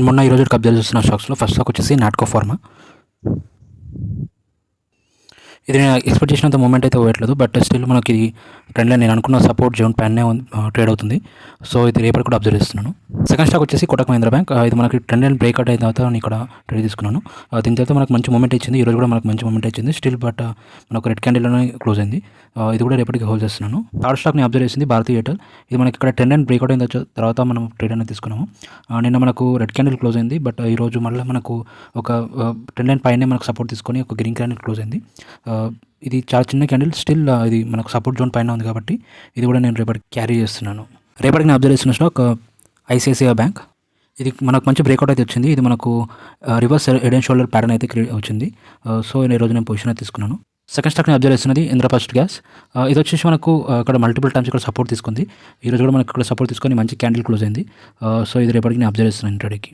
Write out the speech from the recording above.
మొన్న ఈరోజు అబ్జర్వ్ చేస్తున్న స్టాక్స్లో ఫస్ట్ స్టాక్ వచ్చేసి నాట్కో ఫార్మా. ఇది నేను ఎక్స్పెక్ట్ చేసినంత మూమెంట్ అయితే పోయట్లేదు, బట్ స్టిల్ మనకి ట్రెండ్ లైన్ నేను అనుకున్న సపోర్ట్ జోన్ పైనే ట్రేడ్ అవుతుంది. సో ఇది రేపటి కూడా అబ్జర్వ్ చేస్తున్నాను. సెకండ్ స్టాక్ వచ్చేసి కోటక్ మహీంద్రా బ్యాంక్. ఇది మనకి ట్రెండ్ లైన్ బ్రేక్అవుట్ అయిన తర్వాత నేను ఇక్కడ ట్రేడ్ తీసుకున్నాను. దీని తర్వాత మనకు మంచి మూమెంట్ ఇచ్చింది. ఈరోజు కూడా మనకు మంచి మూమెంట్ ఇచ్చింది స్టిల్, బట్ మనకు రెడ్ క్యాండిల్లోనే క్లోజ్ అయింది. ఇది కూడా రేపటికి హోల్డ్ చేస్తున్నాను. థర్డ్ స్టాక్ని అబ్జర్వ్ చేసింది భారతీ ఎయిర్టెల్. ఇది మనకి ఇక్కడ ట్రెండ్ లైన్ బ్రేక్అవుట్ అయిన తర్వాత మనం ట్రేడ్ అనేది తీసుకున్నాము. నిన్న మనకు రెడ్ క్యాండిల్ క్లోజ్ అయింది, బట్ ఈరోజు మళ్ళీ మనకు ఒక ట్రెండ్ లైన్ పైనే మనకు సపోర్ట్ తీసుకొని ఒక గ్రీన్ క్యాండిల్ క్లోజ్ అయింది. ఇది చాలా చిన్న క్యాండిల్ స్టిల్, ఇది మనకు సపోర్ట్ జోన్ పైన ఉంది కాబట్టి ఇది కూడా నేను రేపటికి క్యారీ చేస్తున్నాను. రేపటికి నేను అబ్జర్వ్ చేస్తున్న స్టాక్ ఐసిఐసిఐ బ్యాంక్. ఇది మనకు మంచి బ్రేక్అవుట్ అయితే వచ్చింది. ఇది మనకు reverse head and shoulder pattern అయితే వచ్చింది. సో ఈరోజు నేను పొజిషన్ అయితే తీసుకున్నాను. సెకండ్ స్టాక్ని అబ్జర్వ్ చేస్తున్నది ఇంద్రప్రస్థ్ గ్యాస్. ఇది వచ్చేసి మనకు ఇక్కడ మల్టిపుల్ టైమ్స్ ఇక్కడ సపోర్ట్ తీసుకుంది. ఈరోజు కూడా మనకు ఇక్కడ సపోర్ట్ తీసుకొని మంచి క్యాండిల్ క్లోజ్ అయింది. సో ఇది రేపటికి నేను అబ్జర్వ్ చేస్తున్నాను ట్రేడ్కి.